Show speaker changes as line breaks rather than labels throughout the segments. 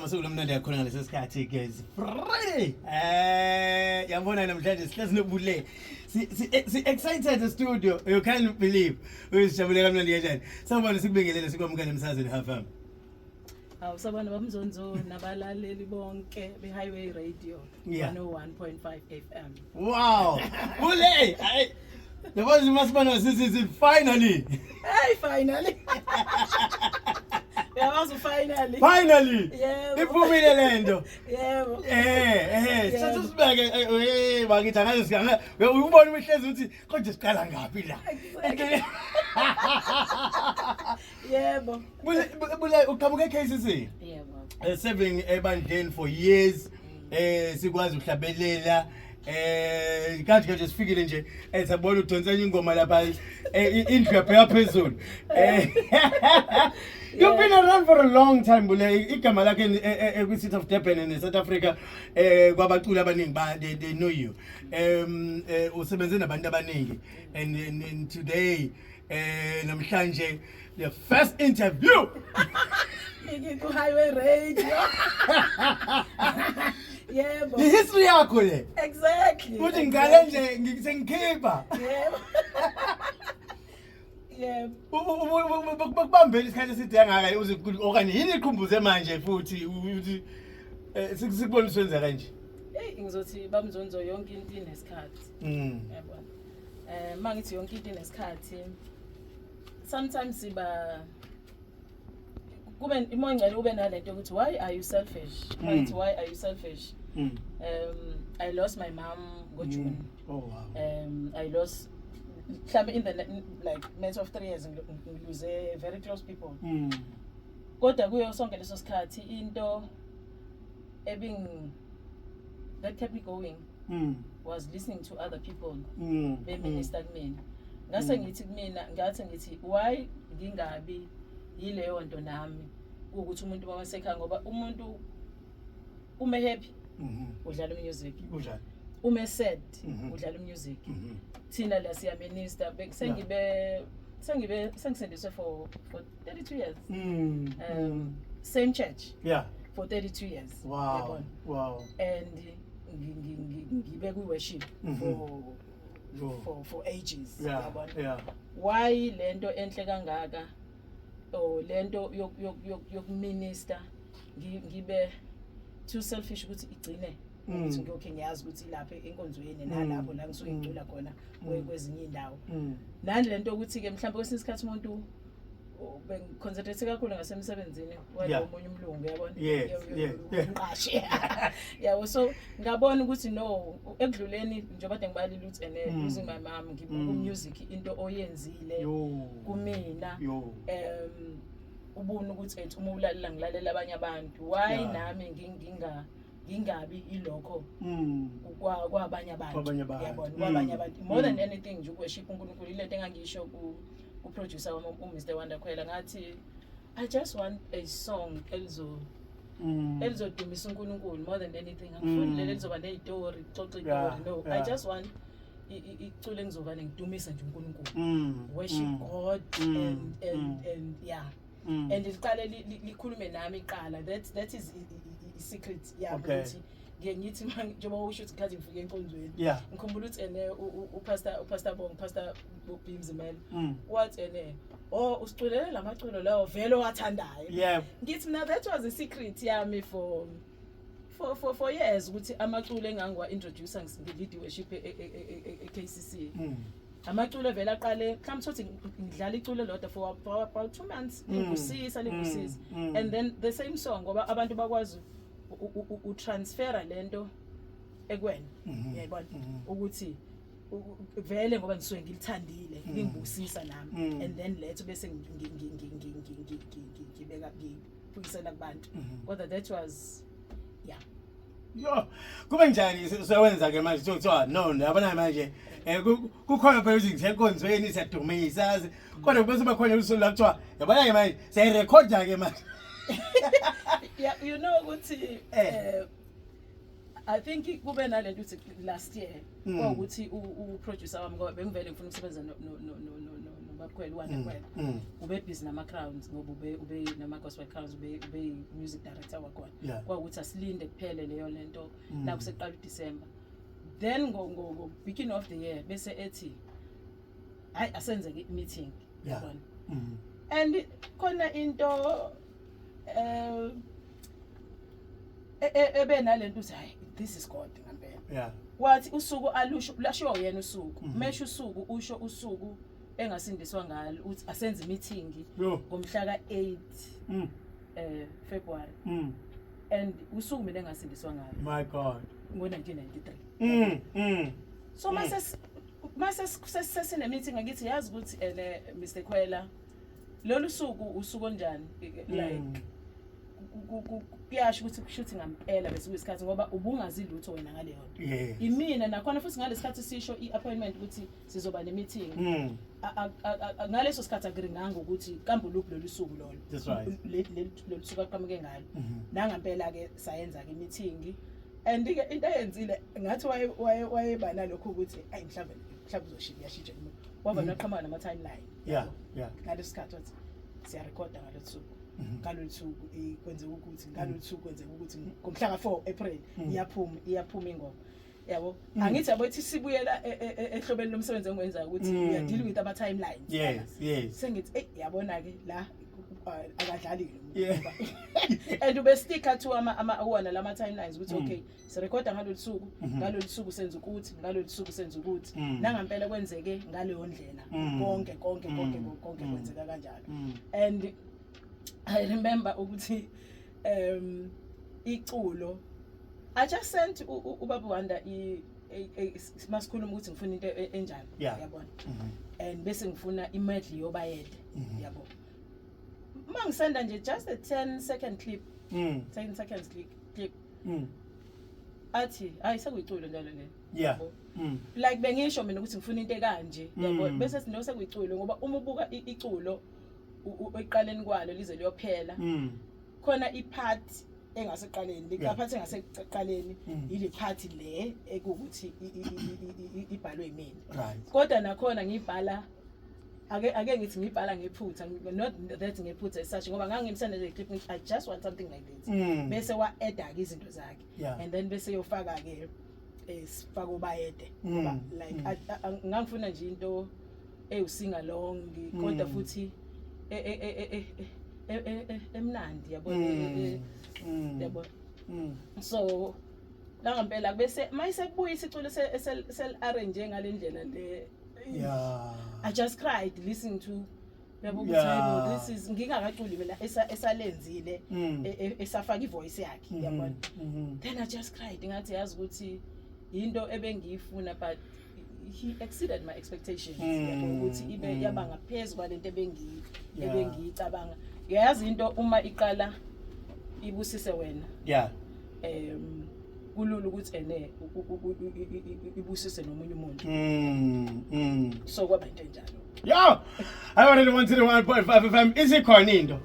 Masukulomnandi yakhona ngaleso sikhathi guys. Friday. Yabona namhlanje sihlezi nobule. Si excited the studio. You can't believe. Uyisijabule kamnandi kanjani. Sawubona sikubingelele sikwamukele emsazweni FM.
Awusabona bamzonzo nabalaleli bonke beHighway Radio 101.5 FM.
Wow. Ule. Yabona masibona sisi finally.
Hey finally. Yawazi finally.
Finally.
Yebo.
Iphumile lento.
Yebo.
Sasibeke bakithi ngaze sikanga ubona umehlezi uthi konje siqala ngapi la.
Yebo.
Bule uqhamuke KCC.
Yebo.
Serving ebandleni for years. Sikwazi ukuhlabelela. Kanti sifikile nje sabona udonsa ingoma lapha indlu yapha phezulu. You've been around for a long time, Bule. Igama lakhe kwi City of Durban in South Africa kwabaculi abaningi they know you. Usebenze nabantu abaningi and today namhlanje the first interview
Ku Highway Radio. Yebo.
The history yakho le.
Exactly.
Uthi ngale nje ngisengikhipha.
Yebo. Yebo.
Bakubambela isikhathi eside kangaka uze okanye yini iqhumbuze manje futhi uthi sikubona senza kanje.
Hey ngizothi bamzonzo yonke into inesikhathi. Yabo. Mangithi yonke into inesikhathi. Sometimes kube imongcele ube nalento ukuthi why are you selfish? Why are you selfish? I lost my mom go June.
Oh wow.
I lost in the matter of 3 years lose very close people. Kodwa kuyo sonke leso sikhathi into that kept me going was listening to other people beminister kumina. Ngase ngithi kumina ngathi why ngingabi yileyo nto nami ukuthi umuntu masekhaya ngoba umuntu ume happy udlala music ume sad udlala music thina la siya minister sengisendiswe for 32 years same church for 32 years.
Wow.
And ngibe ku worship for ages. Why lento enhle kangaka lento yokuminister ngibe too selfish ukuthi igcine ukuthi ngiyokhe ngiyazi ukuthi lapha enkonzweni nalapho la ngisuke ngicula khona kwezinye indawo nani lento ukuthi ke mhlawumbe kwesinye isikhathi umuntu bengiconcentrate kakhulu ngasemsebenzini omunye umlungu yabona umqashi yabo so ngabona ukuthi no ekudluleni njengoba ngibali lutho losing my mom music into oyenzile kumina ubona ukuthi uma ulalela ngilalela abanye abantu why nami ngingabi ilokho kwabanye abantu yabona kwabanye abantu more than anything nje ukweship uNkulunkulu ilento engangisho producer Mr. Wandakhwela ngathi I just want a song elizodumisa uNkulunkulu more than anything angifuni lelo lizoba nezitori xoxa izitori no I just want icule engizovane ngidumisa nje uNkulunkulu worship God and yeah and liqale likhulume nami iqala that is i secret yabo ukuthi ngiyithi njengoba usho ukuthi ngathi ngifike enkonzweni ngikhumbula ukuthi upastor Bimzimela what usiculela lamaculo lawo vele owathandayo ngithi mina that was a secret yami for years ukuthi amaculo engangiwa introduce ngilidi worship eKCC amaculo vele aqale mhlawumbe sothi ngidlala iculo lodwa for about 2 months ngusisa and then the same song ngoba abantu bakwazi utransfera lento ekwena yayibona ukuthi vele ngoba ngisuke ngilithandile ngingibusisa nami and then letho bese ngibeka ngiphisela kubantu kodwa that was
kube njani sewenza ke manje kuthiwa no yabona manje kukhona phela izinto enkonzweni siyadumisa kodwa bese bakhona usuku la kuthiwa yabona ke manje siyarecorda ke manje
yeah you know ukuthi I think kube nalento ukuthi last year ukuthi uproducer wami ngoba bengivele ngifuna ukusebenza no kuphela uwanda kuphela ube busy nama crowns ngoba ube nama gospel crowns ube music director wakhona kwakuthi asilinde kuphele leyo lento la kuseqala uDecember then go beginning of the year bese ethi hayi asenze ke meeting yabona and khona into ebe nalento uthi hayi this is God ngempela wathi usuku alusho lashiwa yena usuku mesho usuku usho usuku engasindiswa ngalo uthi asenze meeting ngomhla ka8 February and usuku mina engasindiswa ngalo
my God
ngo1993 so mase sesine meeting ngakithi yazi ukuthi Mr Khwela lolu suku usuku onjani like kuyasho ukuthi kushuthi ngampela bese kuyisikhathi ngoba ubungazi lutho wena ngaleyo imina nakhona futhi ngalesikhathi sisho iappointment ukuthi sizoba nemeeting ngaleso sikhathi agringanga ukuthi kambe lolu suku lolo
that's right
lolu suku aqhamuke ngalo nangampela ke sayenza ke meeting and ke into ayenzile ngathi wayebana lokho ukuthi ayi mhlawumbe uzoshintsha waba naqhamuka nama timeline ngalesikhathi wathi siya recorda ngalothuku ngalothuku kwenze ukuthi ngalothuku kwenze ukuthi ngomhla ka4 April iyaphuma ingoma yabo angithi yabo ethi sibuyela ehlobeni lomsebenzi engwenza ukuthi we are dealing with ama timelines
yes
sengithi yabona ke la akadlali and ube sticker to ama lama timelines ukuthi okay sirecorda ngalolu suku senza ukuthi ngalolu suku senza ukuthi nangampela kwenzeke ngaleyo ndlela konke kwenzeka kanjalo and I remember ukuthi iculo I just sent ubaba Wanda masikhuluma ukuthi ngifuna into enjani yabona and bese ngifuna imedley yobayede yabo mangisenda nje just a 10 second clip 10 seconds clip athi hayi sekuyiculo njalo le like bengisho mina ukuthi ngifuna into ekanje yabo bese sino sekuyiculo ngoba uma ubuka iculo eqaleni kwalo lize liyophela khona ipart engaseqaleni likaphathi engaseqaleni ile part le ekuthi ibhalwe yimina kodwa nakhona ngibhala ake ngithi ngibhala ngephutha not that ngephutha as ngoba ngangimsenda le clip I just want something like this bese wa add ke izinto zakhe and then bese yofaka ke sifaka ubayede ngoba like ngangifuna nje into eyusinga long kodwa futhi emnandi yabona yabo so la ngempela bese mayisekubuya isiculo sel arrange ngalendlela le I just cried listening to yabo ukuthi this is ngingakaculi mina esalenzile esafaka ivoice yakhe yabona then I just cried ngathi yazi ukuthi into ebengiyifuna but he exceeded my expectations yabo ukuthi ibe yaba ngaphezulu kwalento ebengiyicabanga yazi into uma iqala ibusise wena kulula ukuthi ibusise nomunye umuntu so kwaba into enjalo
yo I already wanted 1.5 FM isikhona into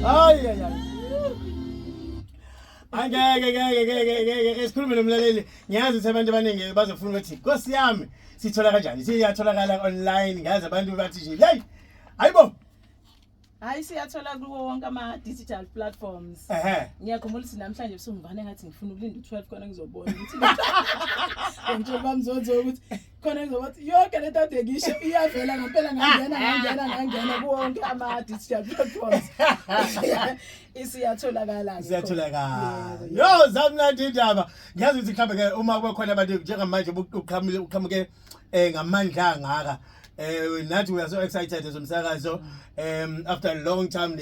Hayi. Angeke sikhulume nomlaleli. Ngiyazi ukuthi abantu abaningi bazofuna ukuthi Nkosi yami sithola kanjani? Siyatholakala online. Ngazi abantu bathi nje, "Hey! Hayibo."
Hayi siyathola kuwo wonke ama-digital platforms. Ngiyakhumbula ukuthi namhlanje busungivane ngathi ngifuna ukulinda u-12 khona ngizobona ukuthi ngitshela bamzonzo ukuthi khona ngizobathi yonke lento ade ngisho iyavela ngempela ngangena kuwo wonke ama-digital platforms.
Siyatholakala. Yo, zamnandi indaba. Ngiyazi ukuthi mhlawumbe ke uma kube khona abantu njengamanje uqhamuke ngamandla angaka. Nathi we are so excited as umsakazo after a long time.